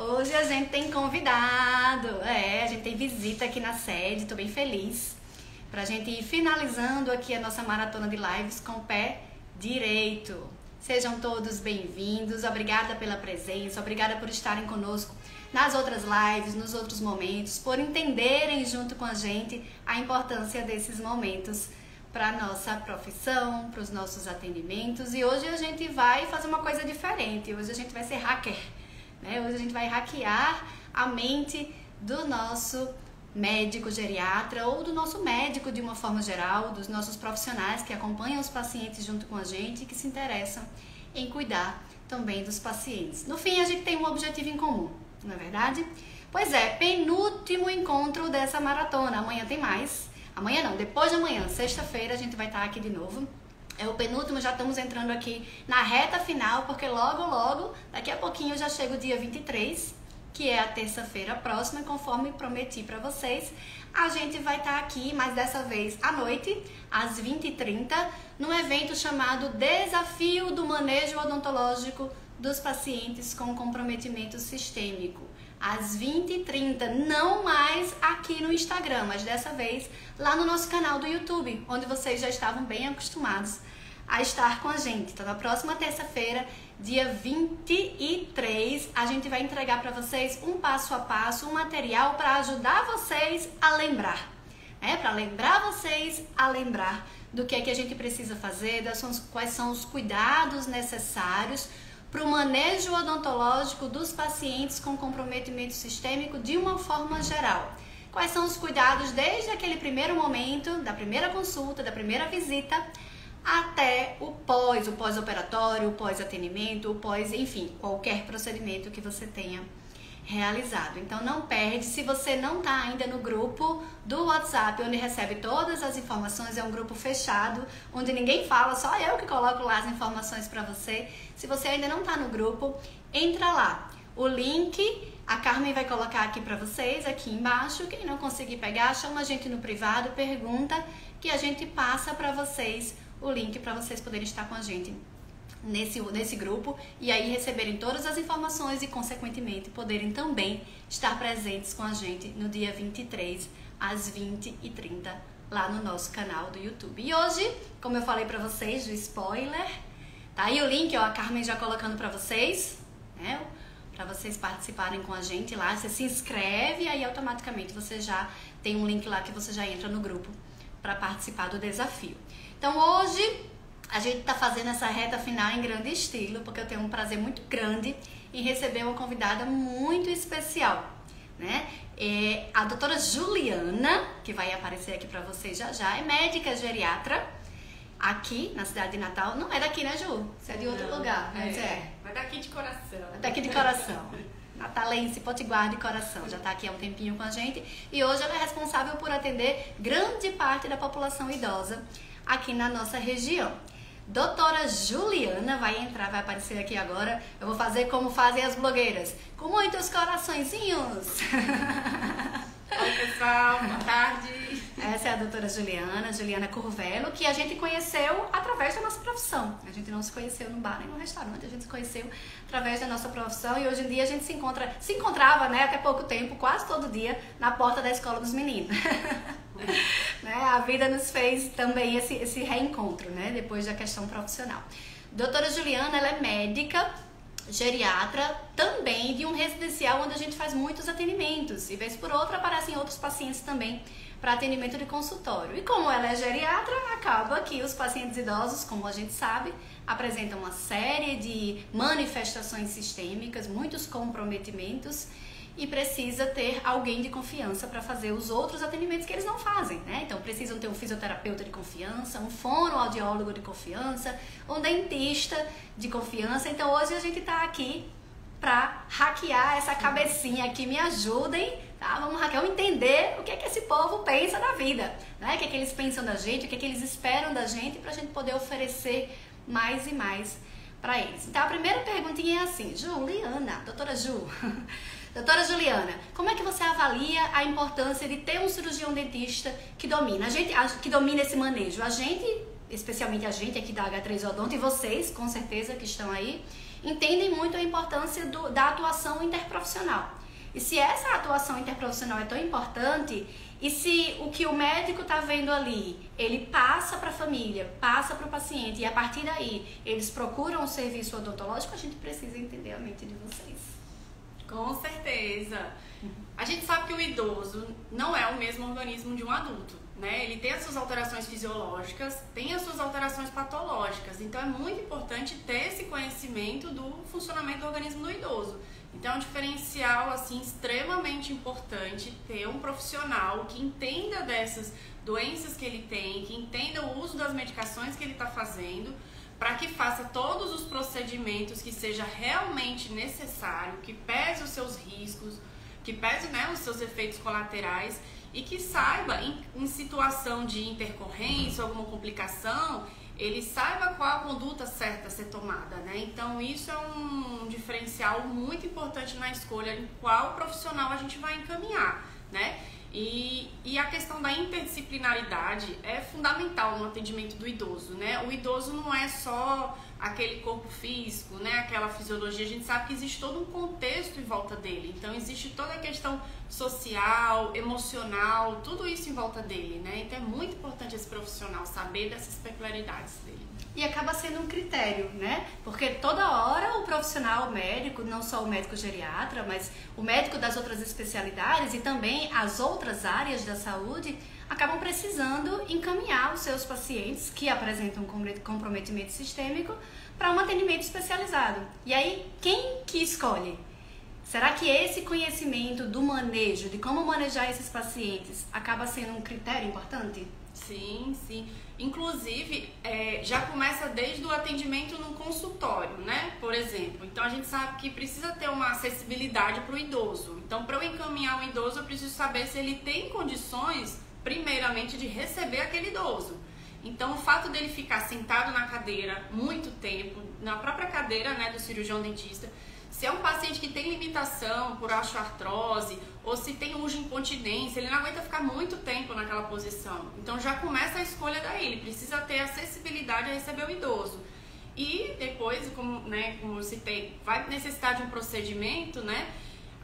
Hoje a gente tem convidado, a gente tem visita aqui na sede, tô bem feliz. Pra gente ir finalizando aqui a nossa maratona de lives com o pé direito. Sejam todos bem-vindos, obrigada pela presença, obrigada por estarem conosco nas outras lives, nos outros momentos, por entenderem junto com a gente a importância desses momentos para a nossa profissão, para os nossos atendimentos. E hoje a gente vai fazer uma coisa diferente, hoje a gente vai ser hacker, né? Hoje a gente vai hackear a mente do nosso médico geriatra ou do nosso médico de uma forma geral, dos nossos profissionais que acompanham os pacientes junto com a gente e que se interessam em cuidar também dos pacientes. No fim, a gente tem um objetivo em comum, não é verdade? Pois é, penúltimo encontro dessa maratona. Amanhã tem mais. Amanhã não, depois de amanhã, sexta-feira, a gente vai estar aqui de novo. É o penúltimo, já estamos entrando aqui na reta final, porque logo, daqui a pouquinho já chega o dia 23, que é a terça-feira próxima, conforme prometi para vocês. A gente vai estar aqui, mas dessa vez à noite, às 20h30, num evento chamado Desafio do Manejo Odontológico dos Pacientes com Comprometimento Sistêmico. Às 20h30, não mais aqui no Instagram, mas dessa vez lá no nosso canal do YouTube, onde vocês já estavam bem acostumados a estar com a gente. Então, na próxima terça-feira, dia 23, a gente vai entregar para vocês um passo a passo, um material para ajudar vocês a lembrar, né? Para lembrar vocês a lembrar do que é que a gente precisa fazer, quais são os cuidados necessários para o manejo odontológico dos pacientes com comprometimento sistêmico de uma forma geral. Quais são os cuidados desde aquele primeiro momento, da primeira consulta, da primeira visita, até o pós-operatório, o pós-atendimento, enfim, qualquer procedimento que você tenha realizado. Então não perde, se você não está ainda no grupo do WhatsApp, onde recebe todas as informações, é um grupo fechado, onde ninguém fala, só eu que coloco lá as informações para você. Se você ainda não está no grupo, entra lá. O link a Carmen vai colocar aqui para vocês, aqui embaixo. Quem não conseguir pegar, chama a gente no privado, pergunta, que a gente passa para vocês o link para vocês poderem estar com a gente nesse grupo e aí receberem todas as informações e, consequentemente, poderem também estar presentes com a gente no dia 23, às 20h30, lá no nosso canal do YouTube. E hoje, como eu falei para vocês, do spoiler, tá aí o link, ó, a Carmen já colocando para vocês, né? Para vocês participarem com a gente lá, você se inscreve e aí automaticamente você já tem um link lá que você já entra no grupo para participar do desafio. Então hoje a gente está fazendo essa reta final em grande estilo, porque eu tenho um prazer muito grande em receber uma convidada muito especial, né? A doutora Juliana, que vai aparecer aqui para vocês já, é médica geriatra aqui na cidade de Natal. Não é daqui, né, Ju? Você é de outro lugar, mas Mas daqui de coração. Daqui de coração. Natalense, potiguar de coração, já está aqui há um tempinho com a gente e hoje ela é responsável por atender grande parte da população idosa aqui na nossa região. Doutora Juliana vai entrar, vai aparecer aqui agora. Eu vou fazer como fazem as blogueiras, com muitos coraçõezinhos. Oi, pessoal, boa tarde. Essa é a doutora Juliana Curvelo, que a gente conheceu através da nossa profissão. A gente não se conheceu no bar nem no restaurante, a gente se conheceu através da nossa profissão e hoje em dia a gente se encontrava, né, até pouco tempo, quase todo dia, na porta da escola dos meninos. Né? A vida nos fez também esse reencontro, né, depois da questão profissional. Doutora Juliana, ela é médica geriatra também de um residencial onde a gente faz muitos atendimentos e vez por outra aparecem outros pacientes também para atendimento de consultório. E como ela é geriatra, acaba que os pacientes idosos, como a gente sabe, apresentam uma série de manifestações sistêmicas, muitos comprometimentos e precisa ter alguém de confiança para fazer os outros atendimentos que eles não fazem, né? Então precisam ter um fisioterapeuta de confiança, um fonoaudiólogo de confiança, um dentista de confiança. Então hoje a gente está aqui para hackear essa cabecinha aqui, me ajudem, tá? Vamos hackear, vamos entender o que é que esse povo pensa da vida, né? O que é que eles pensam da gente, o que é que eles esperam da gente para a gente poder oferecer mais e mais para eles. Então a primeira perguntinha é assim, Juliana, doutora Ju, doutora Juliana, como é que você avalia a importância de ter um cirurgião dentista que domina, que domina esse manejo? A gente, especialmente a gente aqui da H3 Odonto e vocês, com certeza, que estão aí, entendem muito a importância importância da atuação interprofissional. E se essa atuação interprofissional é tão importante, e se o que o médico está vendo ali, ele passa para a família, passa para o paciente, e a partir daí eles procuram o serviço odontológico, a gente precisa entender a mente de vocês. Com certeza. A gente sabe que o idoso não é o mesmo organismo de um adulto, né? Ele tem as suas alterações fisiológicas, tem as suas alterações patológicas. Então é muito importante ter esse conhecimento do funcionamento do organismo do idoso. Então é um diferencial assim extremamente importante ter um profissional que entenda dessas doenças que ele tem, que entenda o uso das medicações que ele está fazendo, para que faça todos os procedimentos que seja realmente necessário, que pese os seus riscos, que pese, né, os seus efeitos colaterais e que saiba em situação de intercorrência, alguma complicação, ele saiba qual a conduta certa a ser tomada, né? Então isso é um diferencial muito importante na escolha em qual profissional a gente vai encaminhar, né? E a questão da interdisciplinaridade é fundamental no atendimento do idoso, né? O idoso não é só aquele corpo físico, né? Aquela fisiologia, a gente sabe que existe todo um contexto em volta dele. Então existe toda a questão social, emocional, tudo isso em volta dele, né? Então é muito importante esse profissional saber dessas peculiaridades dele. E acaba sendo um critério, né? Porque toda hora o profissional médico, não só o médico geriatra, mas o médico das outras especialidades e também as outras áreas da saúde acabam precisando encaminhar os seus pacientes que apresentam comprometimento sistêmico para um atendimento especializado. E aí, quem que escolhe? Será que esse conhecimento do manejo, de como manejar esses pacientes, acaba sendo um critério importante? Sim, sim. Inclusive, já começa desde o atendimento no consultório, né? Por exemplo. Então, a gente sabe que precisa ter uma acessibilidade para o idoso. Então, para eu encaminhar o idoso, eu preciso saber se ele tem condições, primeiramente, de receber aquele idoso. Então, o fato dele ficar sentado na cadeira muito tempo, na própria cadeira, né, do cirurgião dentista, se é um paciente que tem limitação por osteoartrose ou se tem uso de incontinência, ele não aguenta ficar muito tempo naquela posição. Então já começa a escolha daí, ele precisa ter acessibilidade a receber o idoso. E depois, como eu citei, vai necessitar de um procedimento, né?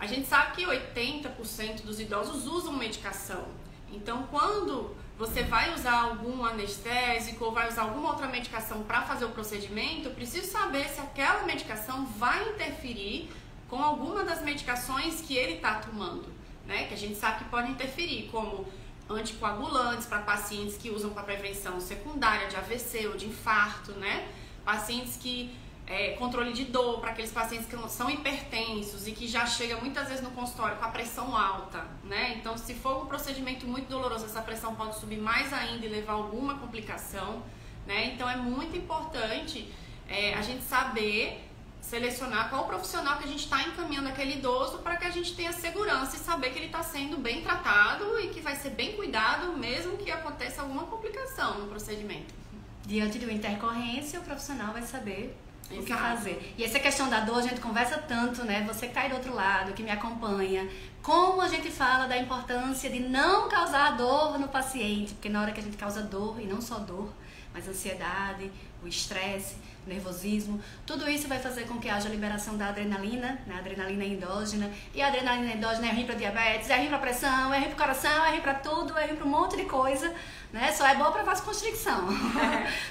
A gente sabe que 80% dos idosos usam medicação. Então quando você vai usar algum anestésico ou vai usar alguma outra medicação para fazer o procedimento, eu preciso saber se aquela medicação vai interferir com alguma das medicações que ele está tomando, né? Que a gente sabe que pode interferir, como anticoagulantes para pacientes que usam para prevenção secundária de AVC ou de infarto, né? Pacientes que controle de dor para aqueles pacientes que são hipertensos e que já chega muitas vezes no consultório com a pressão alta, né? Então, se for um procedimento muito doloroso, essa pressão pode subir mais ainda e levar a alguma complicação, né? Então, é muito importante a gente saber selecionar qual profissional que a gente está encaminhando aquele idoso para que a gente tenha segurança e saber que ele está sendo bem tratado e que vai ser bem cuidado mesmo que aconteça alguma complicação no procedimento. Diante de uma intercorrência, o profissional vai saber o que Exato. fazer. E essa questão da dor, a gente conversa tanto, né? Você que tá aí do outro lado, que me acompanha, como a gente fala da importância de não causar dor no paciente, porque na hora que a gente causa dor, e não só dor, mas ansiedade, o estresse, o nervosismo, tudo isso vai fazer com que haja liberação da adrenalina, né? A adrenalina endógena, e a adrenalina endógena é ruim para diabetes, é ruim para pressão, é ruim para coração, é ruim para tudo, é ruim para um monte de coisa, né? Só é bom para vasoconstricção.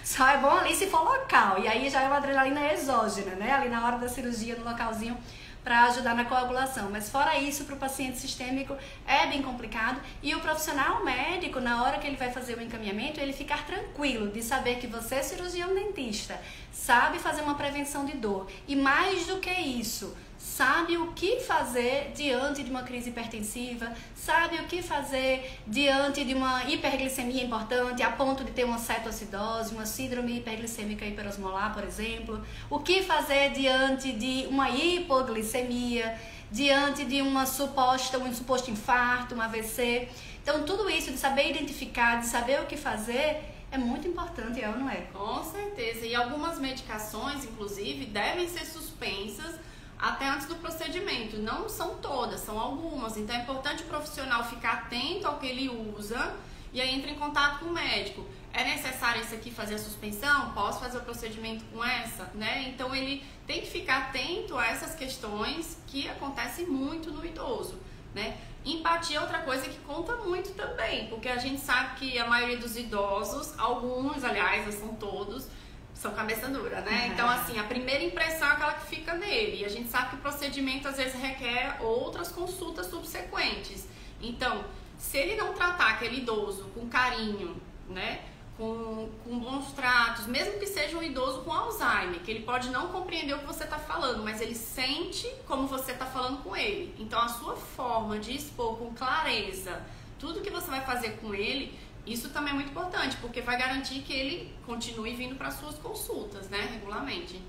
Só é bom ali se for local, e aí já é uma adrenalina exógena, né? Ali na hora da cirurgia, no localzinho, para ajudar na coagulação. Mas fora isso, para o paciente sistêmico é bem complicado, e o profissional médico, na hora que ele vai fazer o encaminhamento, ele ficar tranquilo de saber que você, cirurgião dentista, sabe fazer uma prevenção de dor, e mais do que isso, sabe o que fazer diante de uma crise hipertensiva, sabe o que fazer diante de uma hiperglicemia importante, a ponto de ter uma cetoacidose, uma síndrome hiperglicêmica hiperosmolar, por exemplo, o que fazer diante de uma hipoglicemia, diante de um suposto infarto, um AVC. Então, tudo isso de saber identificar, de saber o que fazer, é muito importante, é ou não é? Com certeza. E algumas medicações, inclusive, devem ser suspensas até antes do procedimento. Não são todas, são algumas. Então é importante o profissional ficar atento ao que ele usa e aí entra em contato com o médico. É necessário isso aqui fazer a suspensão? Posso fazer o procedimento com essa? Né? Então ele tem que ficar atento a essas questões que acontecem muito no idoso. Né? Empatia é outra coisa que conta muito também, porque a gente sabe que a maioria dos idosos, alguns, aliás, não são todos, são cabeça dura, né? Então, assim, a primeira impressão é aquela que fica nele. E a gente sabe que o procedimento, às vezes, requer outras consultas subsequentes. Então, se ele não tratar aquele idoso com carinho, né? Com bons tratos, mesmo que seja um idoso com Alzheimer, que ele pode não compreender o que você está falando, mas ele sente como você está falando com ele. Então, a sua forma de expor com clareza tudo que você vai fazer com ele, isso também é muito importante, porque vai garantir que ele continue vindo para suas consultas, né, regularmente.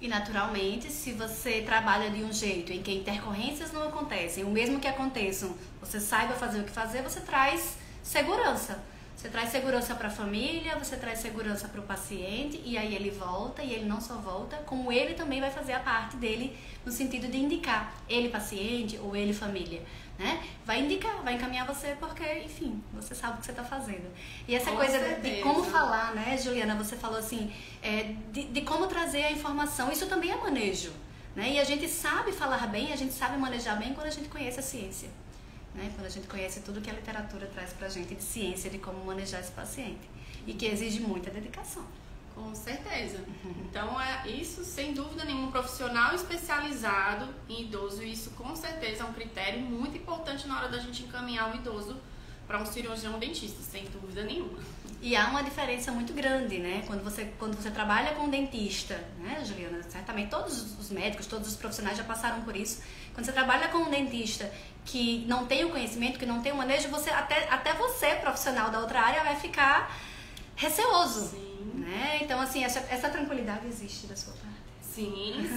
E naturalmente, se você trabalha de um jeito em que intercorrências não acontecem, o mesmo que aconteçam, você saiba fazer o que fazer, você traz segurança. Você traz segurança para a família, você traz segurança para o paciente, e aí ele volta, e ele não só volta, como ele também vai fazer a parte dele no sentido de indicar, ele paciente ou ele família, né? Vai indicar, vai encaminhar você porque, enfim, você sabe o que você está fazendo. E essa coisa de como falar, né, Juliana, você falou assim, de como trazer a informação, isso também é manejo, né? E a gente sabe falar bem, a gente sabe manejar bem quando a gente conhece a ciência. Né? Quando a gente conhece tudo que a literatura traz pra gente de ciência, de como manejar esse paciente. E que exige muita dedicação. Com certeza. Então, isso, sem dúvida nenhuma, um profissional especializado em idoso, isso com certeza é um critério muito importante na hora da gente encaminhar um idoso para um cirurgião dentista, sem dúvida nenhuma. E há uma diferença muito grande, né? Quando você trabalha com um dentista, né, Juliana? Certamente todos os médicos, todos os profissionais já passaram por isso. Quando você trabalha com um dentista que não tem o conhecimento, que não tem o manejo, até você, profissional da outra área, vai ficar receoso. Sim. Né? Então, assim, essa tranquilidade existe da sua parte. Sim.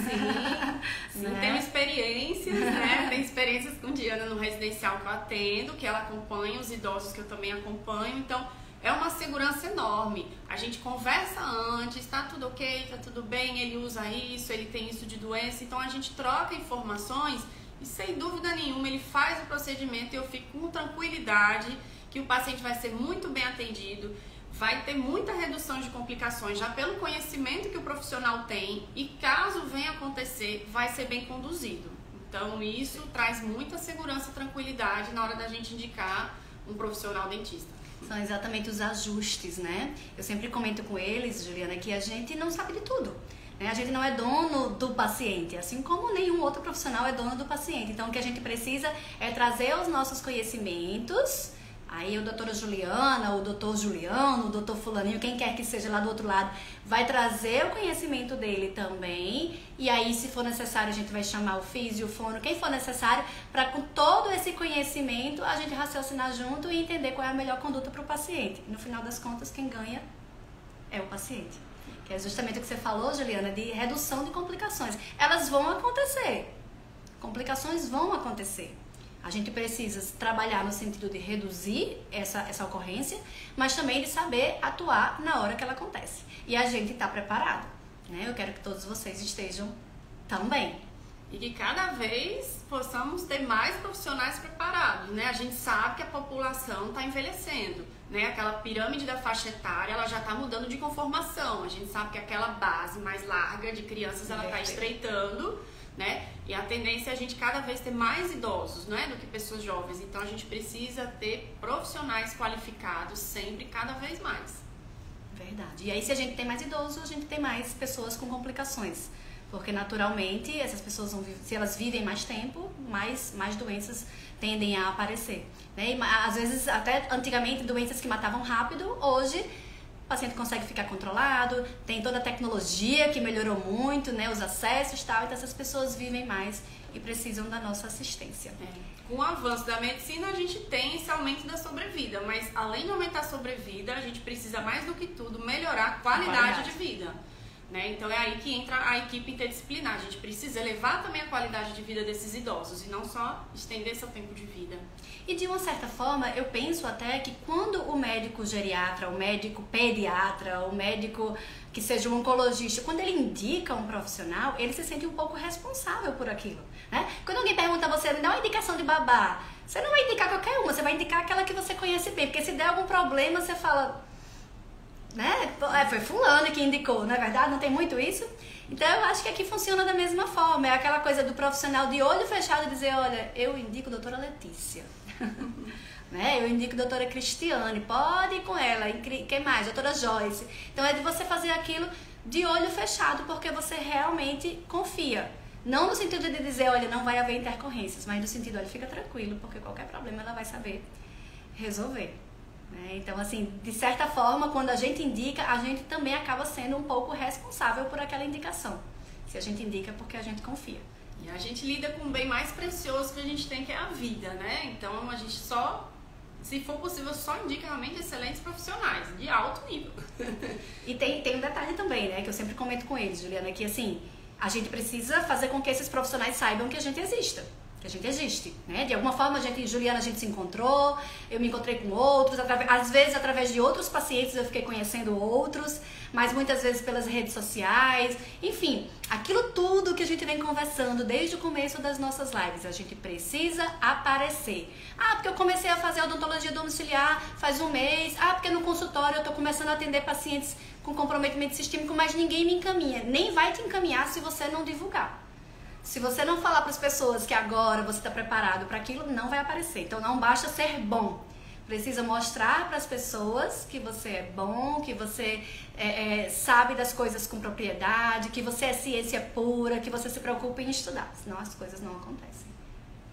Né? Tenho experiências, né? Tenho experiências com Diana no residencial que eu atendo, que ela acompanha, os idosos que eu também acompanho, então é uma segurança enorme. A gente conversa antes, tá tudo ok, tá tudo bem, ele usa isso, ele tem isso de doença, então a gente troca informações e sem dúvida nenhuma ele faz o procedimento e eu fico com tranquilidade que o paciente vai ser muito bem atendido, vai ter muita redução de complicações já pelo conhecimento que o profissional tem e caso venha acontecer, vai ser bem conduzido. Então isso traz muita segurança e tranquilidade na hora da gente indicar um profissional dentista. São exatamente os ajustes, né? Eu sempre comento com eles, Juliana, que a gente não sabe de tudo. Né? A gente não é dono do paciente, assim como nenhum outro profissional é dono do paciente. Então, o que a gente precisa é trazer os nossos conhecimentos. Aí o doutora Juliana, o doutor Juliano, o doutor Fulaninho, quem quer que seja lá do outro lado, vai trazer o conhecimento dele também. E aí, se for necessário, a gente vai chamar o físio, o fono, quem for necessário, para com todo esse conhecimento a gente raciocinar junto e entender qual é a melhor conduta para o paciente. No final das contas, quem ganha é o paciente. Que é justamente o que você falou, Juliana, de redução de complicações. Elas vão acontecer. Complicações vão acontecer. A gente precisa trabalhar no sentido de reduzir essa ocorrência, mas também de saber atuar na hora que ela acontece. E a gente está preparado, né? Eu quero que todos vocês estejam também. E que cada vez possamos ter mais profissionais preparados, né? A gente sabe que a população está envelhecendo, né? Aquela pirâmide da faixa etária, ela já está mudando de conformação. A gente sabe que aquela base mais larga de crianças, ela está estreitando, né? E a tendência é a gente cada vez ter mais idosos, né, do que pessoas jovens. Então a gente precisa ter profissionais qualificados sempre, cada vez mais. Verdade. E aí, se a gente tem mais idosos, a gente tem mais pessoas com complicações. Porque naturalmente essas pessoas se elas vivem mais tempo, mais doenças tendem a aparecer, né? E, às vezes, até antigamente, doenças que matavam rápido, hoje o paciente consegue ficar controlado, tem toda a tecnologia que melhorou muito, né, os acessos e tal, então essas pessoas vivem mais e precisam da nossa assistência. Com o avanço da medicina, a gente tem esse aumento da sobrevida, mas além de aumentar a sobrevida, a gente precisa mais do que tudo melhorar a qualidade de vida. Né? Então é aí que entra a equipe interdisciplinar. A gente precisa elevar também a qualidade de vida desses idosos e não só estender seu tempo de vida. E de uma certa forma, eu penso até que quando o médico geriatra, o médico pediatra, o médico que seja um oncologista, quando ele indica um profissional, ele se sente um pouco responsável por aquilo, né? Quando alguém pergunta a você, me dá uma indicação de babá, Você não vai indicar qualquer uma, você vai indicar aquela que você conhece bem. Porque se der algum problema, você fala, né? Foi fulano que indicou, não é verdade? Não tem muito isso? Então eu acho que aqui funciona da mesma forma. É aquela coisa do profissional de olho fechado dizer, olha, eu indico a doutora Letícia. Né? Eu indico a doutora Cristiane, pode ir com ela. Quem mais? Doutora Joyce. Então é de você fazer aquilo de olho fechado, porque você realmente confia. Não no sentido de dizer, olha, não vai haver intercorrências, mas no sentido, olha, fica tranquilo, porque qualquer problema ela vai saber resolver. Né? Então, assim, de certa forma, quando a gente indica, a gente também acaba sendo um pouco responsável por aquela indicação. Se a gente indica, é porque a gente confia. E a gente lida com o bem mais precioso que a gente tem, que é a vida, né? Então, a gente só, se for possível, só indica realmente excelentes profissionais, de alto nível. E tem um detalhe também, né, que eu sempre comento com eles, Juliana, que assim, a gente precisa fazer com que esses profissionais saibam que a gente existe, né? De alguma forma, Juliana, a gente se encontrou, eu me encontrei com outros, às vezes através de outros pacientes eu fiquei conhecendo outros, mas muitas vezes pelas redes sociais, enfim, aquilo tudo que a gente vem conversando desde o começo das nossas lives, a gente precisa aparecer. Ah, porque eu comecei a fazer odontologia domiciliar faz um mês, porque no consultório eu tô começando a atender pacientes com comprometimento sistêmico, mas ninguém me encaminha, nem vai te encaminhar se você não divulgar. Se você não falar para as pessoas que agora você está preparado para aquilo, não vai aparecer. Então não basta ser bom. Precisa mostrar para as pessoas que você é bom, que você sabe das coisas com propriedade, que você é ciência pura, que você se preocupa em estudar. Senão as coisas não acontecem.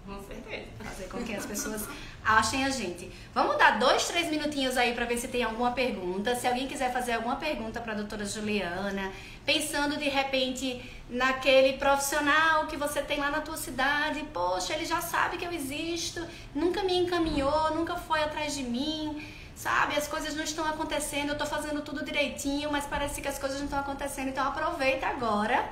Com certeza. Fazer com que as pessoas achem a gente. Vamos dar 2, 3 minutinhos aí para ver se tem alguma pergunta. Se alguém quiser fazer alguma pergunta para a doutora Juliana, pensando de repente naquele profissional que você tem lá na tua cidade, poxa, ele já sabe que eu existo, nunca me encaminhou, nunca foi atrás de mim, sabe? As coisas não estão acontecendo, eu tô fazendo tudo direitinho, mas parece que as coisas não estão acontecendo. Então aproveita agora.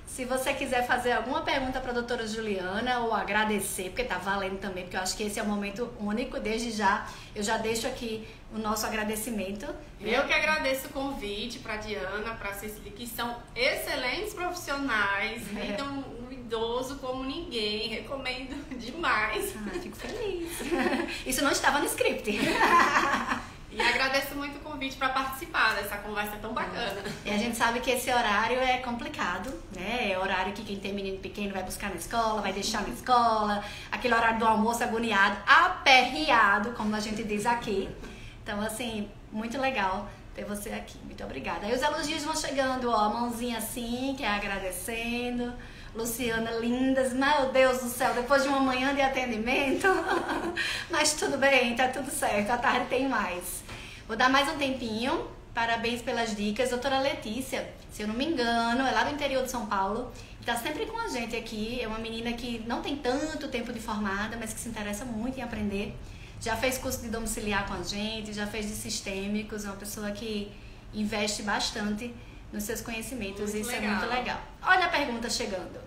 Se você quiser fazer alguma pergunta para a doutora Juliana ou agradecer, porque tá valendo também, porque eu acho que esse é um momento único, desde já, eu já deixo aqui o nosso agradecimento. Eu que agradeço o convite para Diana, para Cecília, que são excelentes profissionais, lidam um idoso como ninguém, recomendo demais. Fico feliz. Isso não estava no script. E agradeço muito o convite para participar dessa conversa tão bacana. E a gente sabe que esse horário é complicado, né? É horário que quem tem menino pequeno vai buscar na escola, vai deixar na escola, aquele horário do almoço agoniado, aperreado, como a gente diz aqui. Então, assim, muito legal ter você aqui. Muito obrigada. Aí os elogios vão chegando, ó, mãozinha assim, que é agradecendo. Luciana, lindas, meu Deus do céu, depois de uma manhã de atendimento. Mas tudo bem, tá tudo certo, à tarde tem mais. Vou dar mais um tempinho, parabéns pelas dicas. Doutora Letícia, se eu não me engano, é lá do interior de São Paulo, e tá sempre com a gente aqui. É uma menina que não tem tanto tempo de formada, mas que se interessa muito em aprender. Já fez curso de domiciliar com a gente, já fez de sistêmicos, é uma pessoa que investe bastante nos seus conhecimentos, muito isso legal. É muito legal. Olha a pergunta chegando.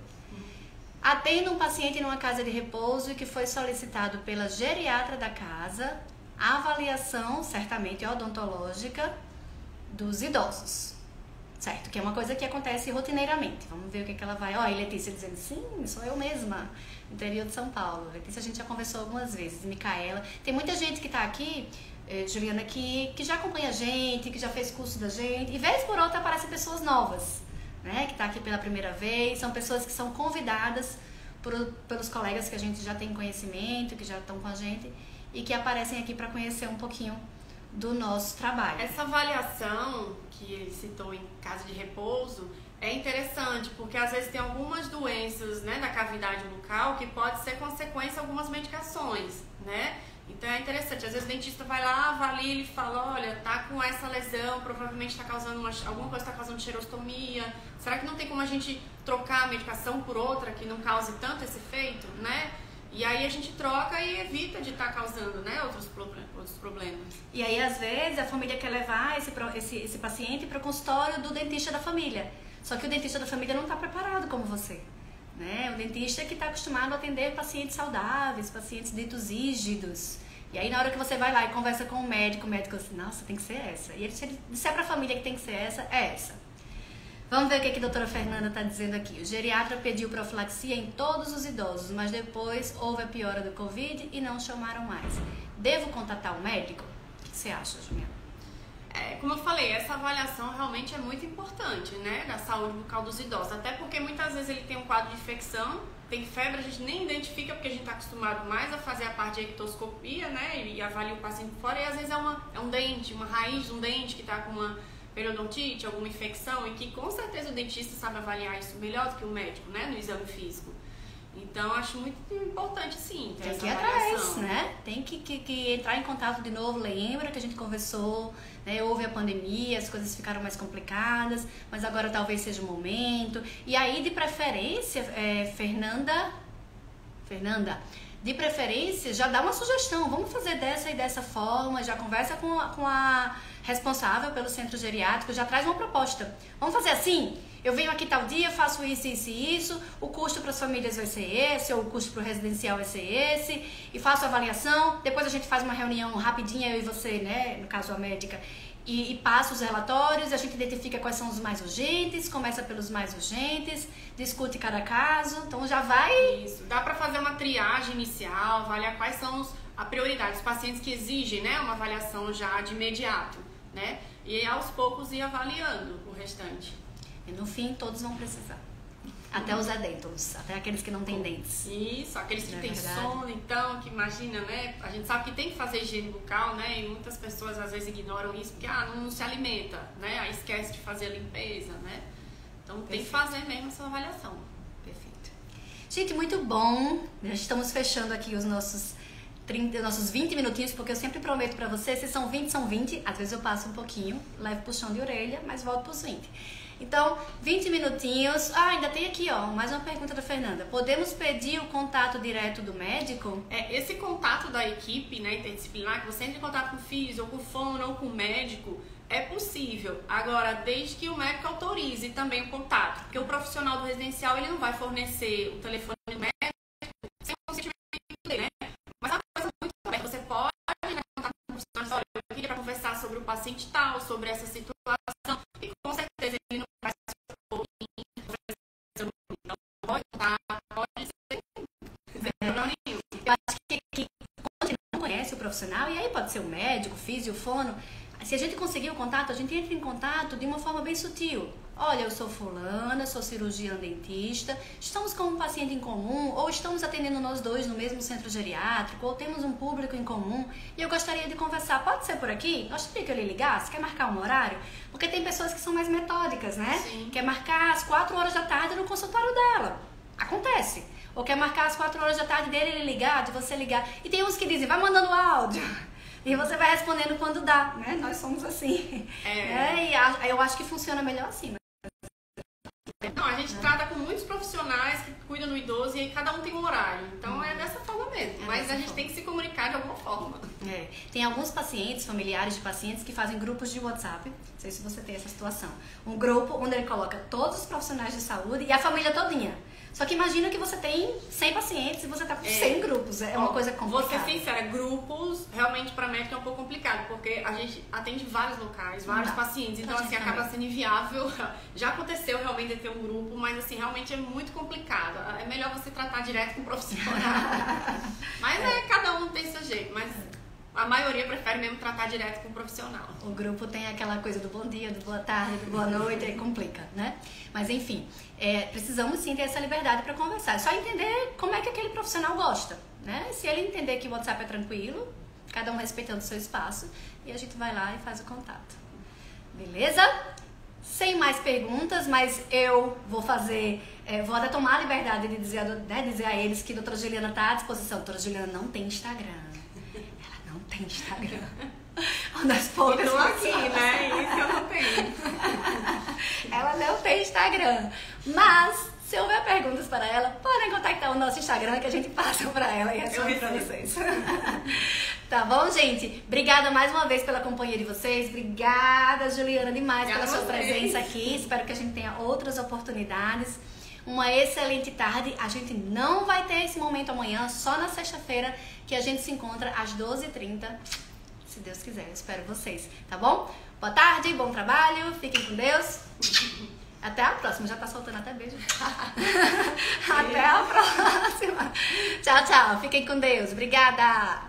Atendo um paciente numa casa de repouso e que foi solicitado pela geriatra da casa a avaliação, certamente odontológica, dos idosos. Certo? Que é uma coisa que acontece rotineiramente. Vamos ver o que ela vai... Ó, e Letícia dizendo, sim, sou eu mesma, interior de São Paulo. Letícia a gente já conversou algumas vezes, Micaela. Tem muita gente que tá aqui, Juliana, que já acompanha a gente, que já fez curso da gente, e vez por outra aparecem pessoas novas, né, que tá aqui pela primeira vez, são pessoas que são convidadas pelos colegas que a gente já tem conhecimento, que já estão com a gente, e que aparecem aqui para conhecer um pouquinho do nosso trabalho. Essa avaliação que ele citou em casa de repouso é interessante, porque às vezes tem algumas doenças, né, da cavidade bucal que pode ser consequência de algumas medicações, né? Então é interessante, às vezes o dentista vai lá, avalia, ele fala, olha, tá com essa lesão, provavelmente está causando alguma coisa, está causando xerostomia. Será que não tem como a gente trocar a medicação por outra que não cause tanto esse efeito, né? E aí a gente troca e evita de estar causando, né, outros problemas. E aí, às vezes, a família quer levar esse paciente para o consultório do dentista da família. Só que o dentista da família não está preparado como você. Né? O dentista que está acostumado a atender pacientes saudáveis, pacientes ditos rígidos. E aí, na hora que você vai lá e conversa com o médico diz assim, nossa, tem que ser essa. E ele, se ele disser para a família que tem que ser essa, é essa. Vamos ver o que a doutora Fernanda está dizendo aqui. O geriatra pediu profilaxia em todos os idosos, mas depois houve a piora do Covid e não chamaram mais. Devo contatar o médico? O que você acha, Juliana? Como eu falei, essa avaliação realmente é muito importante, né, da saúde bucal dos idosos. Até porque muitas vezes ele tem um quadro de infecção, tem febre, a gente nem identifica porque a gente está acostumado mais a fazer a parte de ectoscopia, né, e avalia o paciente fora. E às vezes é um dente, uma raiz de um dente que está com uma periodontite, alguma infecção, e que com certeza o dentista sabe avaliar isso melhor do que o médico, né, no exame físico. Então, acho muito importante, sim, ter essa avaliação. Atrás, né? Tem que entrar em contato de novo. Lembra que a gente conversou, né? Houve a pandemia, as coisas ficaram mais complicadas, mas agora talvez seja o momento. E aí, de preferência, Fernanda, de preferência, já dá uma sugestão. Vamos fazer dessa e dessa forma, já conversa com a responsável pelo centro geriátrico, já traz uma proposta. Vamos fazer assim? Eu venho aqui tal dia, faço isso, isso e isso, o custo para as famílias vai ser esse, ou o custo para o residencial vai ser esse, e faço a avaliação, depois a gente faz uma reunião rapidinha, eu e você, né, no caso a médica, e passa os relatórios, a gente identifica quais são os mais urgentes, começa pelos mais urgentes, discute cada caso, então já vai... Isso, dá para fazer uma triagem inicial, avaliar quais são a prioridade, os pacientes que exigem, né, uma avaliação já de imediato, né, e aos poucos ir avaliando o restante. E no fim, todos vão precisar. Até os adentos, até aqueles que não têm dentes. Isso, aqueles que têm sono, então, que imagina, né? A gente sabe que tem que fazer higiene bucal, né? E muitas pessoas às vezes ignoram isso porque não se alimenta, né? Aí esquece de fazer a limpeza, né? Então tem que fazer mesmo essa avaliação. Perfeito. Gente, muito bom. Já estamos fechando aqui os nossos 20 minutinhos, porque eu sempre prometo pra vocês, se são 20, são 20. Às vezes eu passo um pouquinho, levo puxão de orelha, mas volto pros 20. Então, 20 minutinhos. Ainda tem aqui, ó, mais uma pergunta da Fernanda. Podemos pedir o contato direto do médico? Esse contato da equipe, né, interdisciplinar, que você entra em contato com o físio, ou com o fono, ou com o médico, é possível. Agora, desde que o médico autorize também o contato. Porque o profissional do residencial, ele não vai fornecer o telefone do médico sem o consentimento dele, né? Mas é uma coisa muito aberta. Você pode entrar em contato com o profissional, olha, eu queria conversar sobre o paciente tal, sobre essa situação, e com certeza ele não vai se pode ser, eu acho que quando a gente não conhece o profissional, e aí pode ser o médico, o físio, o fono, se a gente conseguir o contato, a gente entra em contato de uma forma bem sutil. Olha, eu sou fulana, sou cirurgiã dentista, estamos com um paciente em comum, ou estamos atendendo nós dois no mesmo centro geriátrico, ou temos um público em comum, e eu gostaria de conversar. Pode ser por aqui? Gostaria que eu lhe ligasse? Quer marcar um horário? Porque tem pessoas que são mais metódicas, né? Sim. Quer marcar às 4 horas da tarde no consultório dela. Acontece. Ou quer marcar às 4 horas da tarde dele, ele ligar, de você ligar. E tem uns que dizem, vai mandando áudio. E você vai respondendo quando dá, né? Nós somos assim. E eu acho que funciona melhor assim. Não, a gente trata com muitos profissionais que cuidam do idoso e aí cada um tem um horário. Então é dessa forma mesmo. Mas a gente tem que se comunicar de alguma forma. Tem alguns pacientes, familiares de pacientes, que fazem grupos de WhatsApp. Não sei se você tem essa situação. Um grupo onde ele coloca todos os profissionais de saúde e a família todinha. Só que imagina que você tem 100 pacientes e você tá com 100 grupos. É uma coisa complicada. Vou ser sincera, grupos realmente para médico é um pouco complicado, porque a gente atende vários locais, vários pacientes, então assim acaba sendo inviável. Já aconteceu realmente de ter um grupo, mas assim, realmente é muito complicado. É melhor você tratar direto com o profissional. Mas cada um tem seu jeito, mas a maioria prefere mesmo tratar direto com o profissional. O grupo tem aquela coisa do bom dia, do boa tarde, do boa noite, aí complica, né? Mas enfim, precisamos sim ter essa liberdade para conversar. É só entender como é que aquele profissional gosta, né? Se ele entender que o WhatsApp é tranquilo, cada um respeitando o seu espaço, e a gente vai lá e faz o contato. Beleza? Sem mais perguntas, mas eu vou fazer... vou até tomar a liberdade de dizer a eles que a doutora Juliana está à disposição. A doutora Juliana não tem Instagram. Não tem Instagram. Uma das poucas eu tô aqui, né? Isso eu não tenho. Ela não tem Instagram. Mas, se houver perguntas para ela, podem contactar o nosso Instagram que a gente passa para ela e responde para vocês. Tá bom, gente? Obrigada mais uma vez pela companhia de vocês. Obrigada, Juliana, demais pela sua presença aqui. Espero que a gente tenha outras oportunidades. Uma excelente tarde. A gente não vai ter esse momento amanhã, só na sexta-feira, que a gente se encontra às 12h30. Se Deus quiser, eu espero vocês, tá bom? Boa tarde, bom trabalho, fiquem com Deus. Até a próxima, já tá soltando até beijo. Até a próxima. Tchau, tchau. Fiquem com Deus. Obrigada.